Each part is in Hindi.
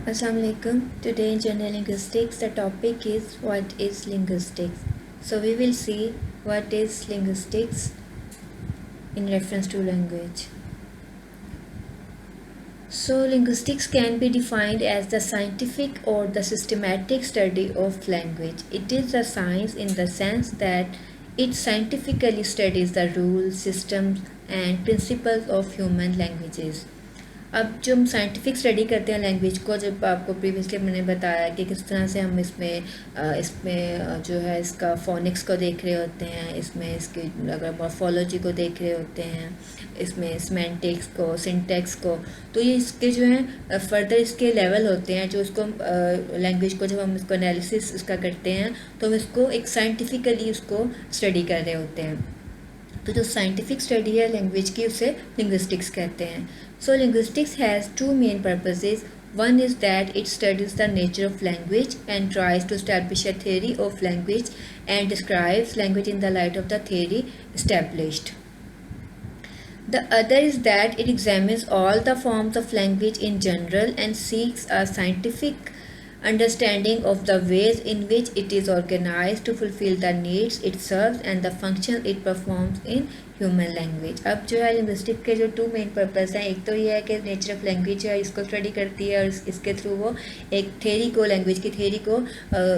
Assalamualaikum. Today in General Linguistics, the topic is what is linguistics. So we will see what is linguistics in reference to language. So linguistics can be defined as the scientific or the systematic study of language. It is a science in the sense that it scientifically studies the rules, systems and principles of human languages. अब जो हम साइंटिफिक स्टडी करते हैं लैंग्वेज को, जब आपको प्रीवियसली मैंने बताया कि किस तरह से हम इसमें जो है इसका फोनिक्स को देख रहे होते हैं, इसमें इसकी अगर मॉर्फोलॉजी को देख रहे होते हैं, इसमें सिमेंटिक्स को, सिंटैक्स को, तो ये इसके जो हैं फर्दर इसके लेवल होते हैं जो इसको लैंग्वेज को जब हम इसको एनालिसिस इसका करते हैं तो हम इसको एक साइंटिफिकली उसको स्टडी कर रहे होते हैं। तो जो साइंटिफिक स्टडी है लैंग्वेज की उसे लिंग्विस्टिक्स कहते हैं। So linguistics has two main purposes. One is that it studies the nature of language and tries to establish a theory of language and describes language in the light of the theory established. The other is that it examines all the forms of language in general and seeks a scientific understanding of the ways in which it is organized to fulfill the needs it serves and the function it performs in human language. अब जो है लिंग्विस्टिक के जो टू मेन पर्पस हैं, एक तो ये है कि नेचर ऑफ लैंग्वेज है इसको स्टडी करती है और इसके थ्रू वो एक थेरी को, लैंग्वेज की थेरी को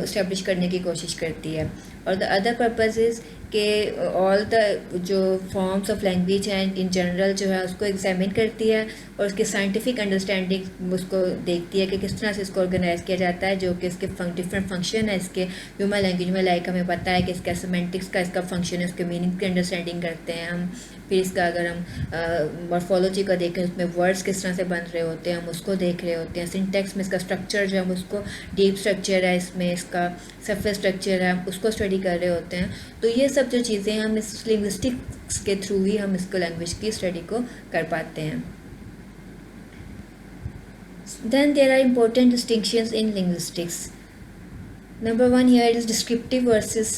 इस्टेब्लिश करने की कोशिश करती है, और द अदर पर्पस इज़ कि ऑल द जो फॉर्म्स ऑफ लैंग्वेज हैं इन जनरल जो है उसको एग्जामिन करती है और उसकी साइंटिफिक अंडरस्टैंडिंग उसको देखती है कि किस तरह से इसको ऑर्गेनाइज किया जाता है, जो कि इसके डिफरेंट फंक्शन है इसके ह्यूमन लैंग्वेज में। लाइक हमें पता है कि इसका सिमेंटिक्स का इसका फंक्शन है, उसके मीनिंग की अंडरस्टैंडिंग करते हैं हम। फिर इसका अगर हम मॉर्फोलॉजी का देखें उसमें वर्ड्स किस तरह से बन रहे होते हैं हम उसको देख रहे होते हैं। सिंटैक्स में इसका स्ट्रक्चर जो है उसको डीप स्ट्रक्चर है, इसमें इसका सरफेस स्ट्रक्चर है, उसको स्टडी कर रहे होते हैं। तो ये सब जो चीज़ें हम इस लिंग्विस्टिक्स के थ्रू ही हम इसको लैंग्वेज की स्टडी को कर पाते हैं। Then there are important distinctions in linguistics. Number one here is descriptive versus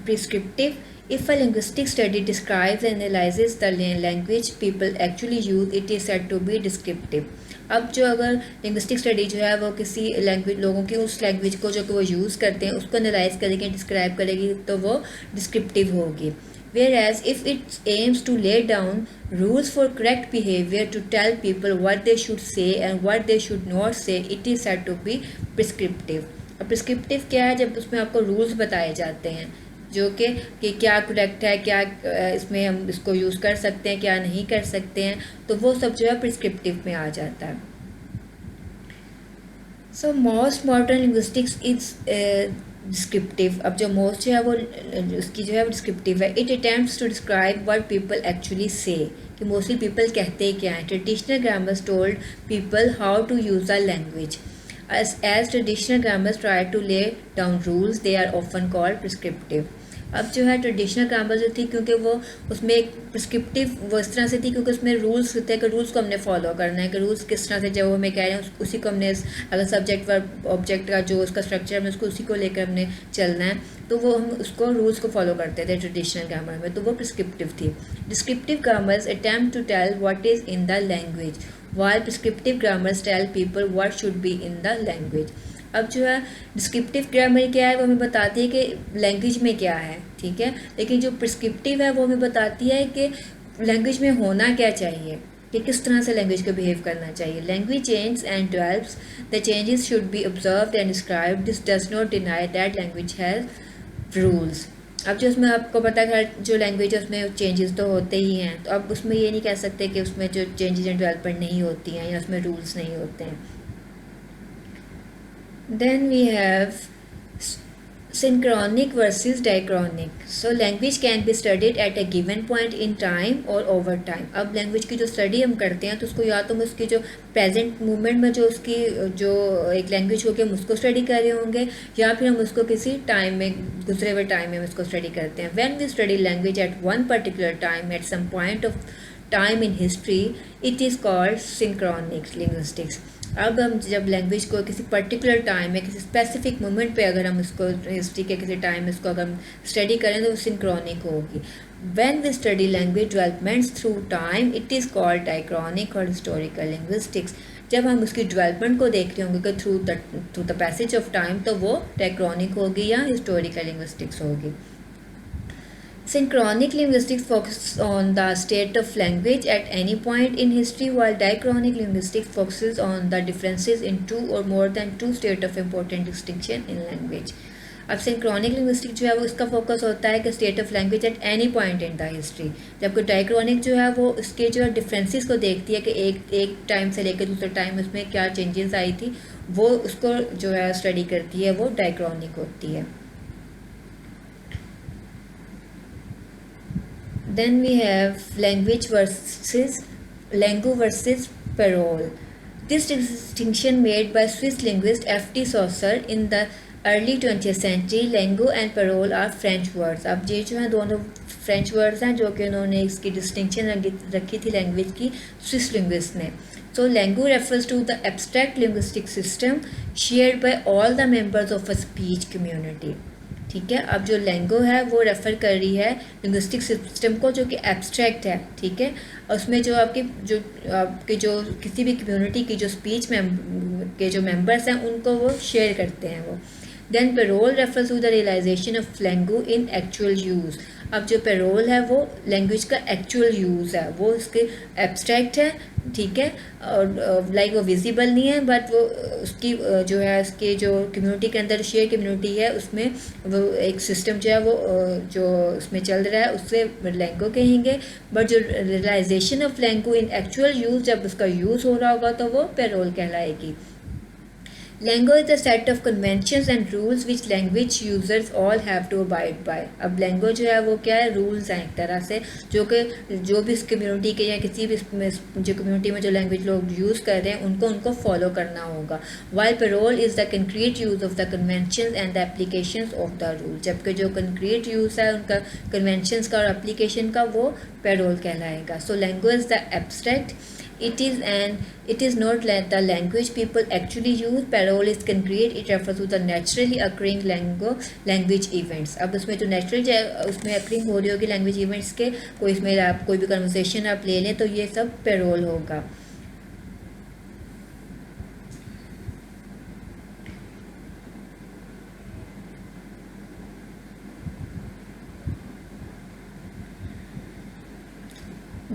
prescriptive. If a linguistic study describes and analyzes the language people actually use, it is said to be descriptive. अब जो अगर लिंग्विस्टिक स्टडी जो है वो किसी लैंग्वेज लोगों की उस लैंग्वेज को जो कि वो यूज़ करते हैं उसको एनालाइज करेगी, डिस्क्राइब करेगी, तो वो डिस्क्रिप्टिव होगी। Whereas if it aims to lay down rules for correct behavior to tell people what they should say and what they should not say, it is said to be prescriptive. और प्रिस्क्रिप्टिव क्या है? जब उसमें आपको रूल्स बताए जाते हैं जो कि क्या करेक्ट है, क्या इसमें हम इसको यूज़ कर सकते हैं, क्या नहीं कर सकते हैं, तो वो सब जो है प्रिस्क्रिप्टिव में आ जाता है। So most modern linguistics is descriptive. अब जो मोस्ट जो है वो उसकी जो है वो डिस्क्रिप्टिव है। It attempts to describe what people actually say, कि मोस्टली पीपल कहते क्या हैं। Traditional grammars told people how to use a language. As traditional grammars try to lay down rules, they are often called prescriptive. अब जो है ट्रेडिशनल ग्रामर जो थी, क्योंकि वो उसमें एक प्रिस्क्रिप्टिव वो इस तरह से थी क्योंकि उसमें रूल्स होते हैं कि रूल्स को हमने फॉलो करना है, कि रूल्स किस तरह से जो हमें कह रहे हैं उसी को हमने, अगर सब्जेक्ट वर्ब ऑब्जेक्ट का जो उसका स्ट्रक्चर है उसको उसी को लेकर हमने चलना है, तो वो हम उसको रूल्स को फॉलो करते थे ट्रेडिशनल ग्रामर में, तो वो प्रिस्क्रिप्टिव थी। Descriptive grammars attempt to tell what is in the language while prescriptive grammars tell people what should be in the language. अब जो है डिस्क्रिप्टिव ग्रामर क्या है वो हमें बताती है कि लैंग्वेज में क्या है, ठीक है, लेकिन जो प्रिस्क्रिप्टिव है वो हमें बताती है कि लैंग्वेज में होना क्या चाहिए, कि किस तरह से लैंग्वेज को बिहेव करना चाहिए। Language change and develops, the changes should be observed and described, this does not deny that language has rules. अब जो उसमें आपको पता है जो लैंग्वेज है उसमें चेंजेस तो होते ही हैं, तो अब उसमें ये नहीं कह सकते कि उसमें जो चेंजेस एंड डेवलपमेंट नहीं होती हैं या उसमें रूल्स नहीं होते हैं। Then we have synchronic versus diachronic. So language can be studied at a given point in time or over time. अब लैंग्वेज की जो स्टडी हम करते हैं तो उसको या तो हम उसकी जो प्रेजेंट मोमेंट में जो उसकी जो एक लैंग्वेज होगी हम उसको स्टडी कर रहे होंगे, या फिर हम उसको किसी टाइम में, गुजरे हुए टाइम में उसको स्टडी करते हैं। When we study language at one particular time at some point of time in history, it is called synchronic linguistics. अब हम जब लैंग्वेज को किसी पर्टिकुलर टाइम में किसी स्पेसिफिक मोमेंट पे अगर हम उसको हिस्ट्री के किसी टाइम में उसको अगर हम स्टडी करें तो वो सिंक्रोनिक होगी। When we study language developments through time, it is called diachronic or historical linguistics. जब हम उसकी डेवलपमेंट को देख रहे होंगे कि through the passage of time, तो वो डायक्रॉनिक होगी या हिस्टोरिकल लिंग्विस्टिक्स होगी. Synchronic linguistics focuses on the state of language at any point in history, while diachronic linguistics focuses on the differences in two or more than two states of important distinction in language. अब सिंक्रोनिक लिंग्विस्टिक जो है वो इसका फोकस होता है कि state of language at any point in the history, जबकि डायक्रॉनिक जो है वो इसके जो डिफरेंसेस को देखती है कि एक टाइम से लेकर दूसरे टाइम उसमें क्या चेंजेस आई थी, वो उसको जो है स्टडी करती है, वो डायक्रॉनिक होती है. Then we have Langu versus parole. This distinction made by Swiss linguist F.T. Saussure in the early 20th century. Langu and parole are French words. अब ये जो है दोनों फ्रेंच वर्ड्स हैं जो कि उन्होंने इसकी डिस्टिंक्शन रखी थी लैंग्वेज की स्विस लिंग्विस्ट ने. So Langu refers to the abstract linguistic system shared by all the members of a speech community. ठीक है. अब जो लैंगो है वो रेफ़र कर रही है लिंग्विस्टिक सिस्टम को जो कि एब्स्ट्रैक्ट है. ठीक है. उसमें जो आपके जो किसी भी कम्युनिटी की जो स्पीच के जो मेंबर्स हैं उनको वो शेयर करते हैं वो. Then parole refers to the realisation of langue in actual use. अब जो पेरोल है वो लैंग्वेज का एक्चुअल यूज़ है, वो उसके एब्स्ट्रैक्ट है. ठीक है. और लाइक वो विजिबल नहीं है, बट वो उसकी जो है उसके जो कम्युनिटी के अंदर शेयर कम्युनिटी है उसमें वो एक सिस्टम जो है वो जो उसमें चल रहा है उससे लैंगो कहेंगे. बट जो realisation of langue in actual use, जब उसका यूज़ हो रहा होगा तो वो पेरोल कहलाएगी. Lango is a set of conventions and rules which language users all have to abide by. अब Lango जो है वो क्या है, रूल्स हैं एक तरह से जो कि जो भी इस कम्युनिटी के या किसी भी जो कम्युनिटी में जो लैंग्वेज लोग यूज़ कर रहे हैं उनको फॉलो करना होगा. While parole is the concrete use of the conventions and the applications of the rule. जबकि जो concrete use है उनका conventions का और application का वो parole कहलाएगा. So Lango is the abstract. It is not the language people actually use. Parole is concrete. It refers to the naturally occurring language events. अब उसमें जो नेचुरल उसमें occurring हो रही होगी language events के कोई इसमें आप कोई भी conversation आप ले लें तो ये सब parole होगा.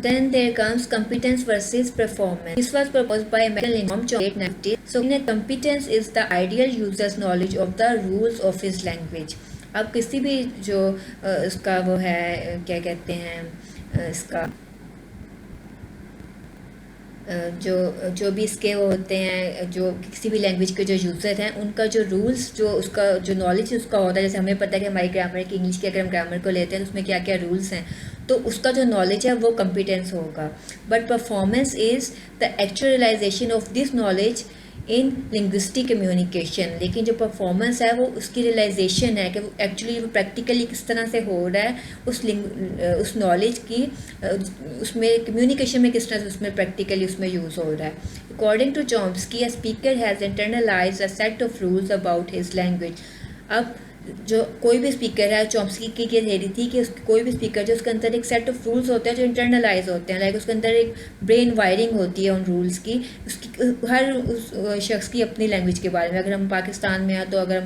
Then there comes competence versus performance. This was proposed by American linguist John 890. So competence is the ideal user's knowledge of the rules of his language. अब किसी भी जो इसका वो है क्या कहते हैं इसका जो भी इसके वो होते हैं जो किसी भी लैंग्वेज के जो यूज़र हैं उनका जो रूल्स जो उसका जो नॉलेज उसका होता है. जैसे हमें पता है कि हमारी ग्रामर की इंग्लिश की अगर हम ग्रामर को लेते हैं तो उसमें क्या क्या रूल्स हैं, तो उसका जो नॉलेज है वो कॉम्पिटेंस होगा. But performance is the actualization of this knowledge in linguistic communication. लेकिन जो परफॉर्मेंस है वो उसकी रियलाइजेशन है कि वो एक्चुअली वो प्रैक्टिकली किस तरह से हो रहा है उस नॉलेज की उसमें कम्युनिकेशन में किस तरह से उसमें प्रैक्टिकली उसमें यूज़ हो रहा है. According to Chomsky, a speaker has internalized a set of rules about his language. अब जो कोई भी स्पीकर है, चॉम्स्की की थियरी थी कि कोई भी स्पीकर जो उसके अंदर एक सेट ऑफ रूल्स होते हैं जो इंटरनलाइज होते हैं. लाइक उसके अंदर एक ब्रेन वायरिंग होती है उन रूल्स की. उसकी हर उस शख्स की अपनी लैंग्वेज के बारे में. अगर हम पाकिस्तान में हैं तो अगर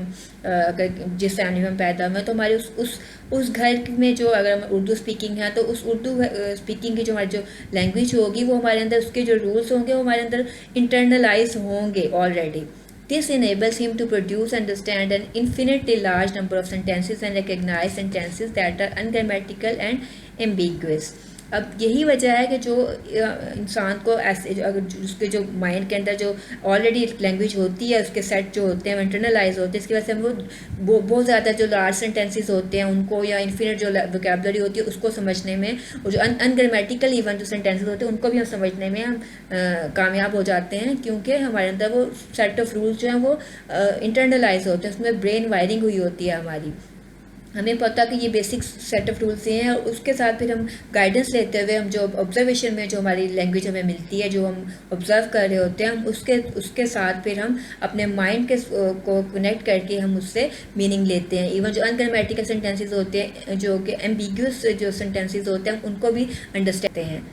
जिस फैमिली में हम पैदा हुए तो हमारे उस घर में जो अगर हम उर्दू स्पीकिंग है तो उस उर्दू स्पीकिंग की जो हमारी जो लैंग्वेज होगी वो हमारे अंदर उसके जो रूल्स होंगे वो हमारे अंदर इंटरनलाइज होंगे already. This enables him to produce, understand an infinitely large number of sentences and recognize sentences that are ungrammatical and ambiguous. अब यही वजह है कि जो इंसान को ऐसे अगर उसके जो माइंड के अंदर जो ऑलरेडी लैंग्वेज होती है उसके सेट जो होते हैं वो इंटरनलाइज होते हैं. इसकी वजह से हम वो बहुत ज़्यादा जो लार्ज सेंटेंसेस होते हैं उनको या इन्फिनिट जो वोकैबुलरी होती है उसको समझने में और जो अनग्रामेटिकल इवन जो सेंटेंसेस होते हैं उनको भी हम समझने में हम कामयाब हो जाते हैं क्योंकि हमारे अंदर वो सेट ऑफ रूल्स जो हैं वो इंटरनलाइज होते हैं. उसमें ब्रेन वायरिंग हुई होती है हमारी. हमें पता कि ये बेसिक सेट ऑफ रूल्स हैं, और उसके साथ फिर हम गाइडेंस लेते हुए हम जो ऑब्जर्वेशन में जो हमारी लैंग्वेज हमें मिलती है, जो हम ऑब्ज़र्व कर रहे होते हैं, हम उसके साथ फिर हम अपने माइंड के को कनेक्ट करके हम उससे मीनिंग लेते हैं। इवन जो अनग्रामेटिकल सेंटेंसेस होते हैं, जो कि एम्बिग्यूस जो सेंटेंसेस होते हैं, हम उनको भी अंडरस्टैंड करते हैं।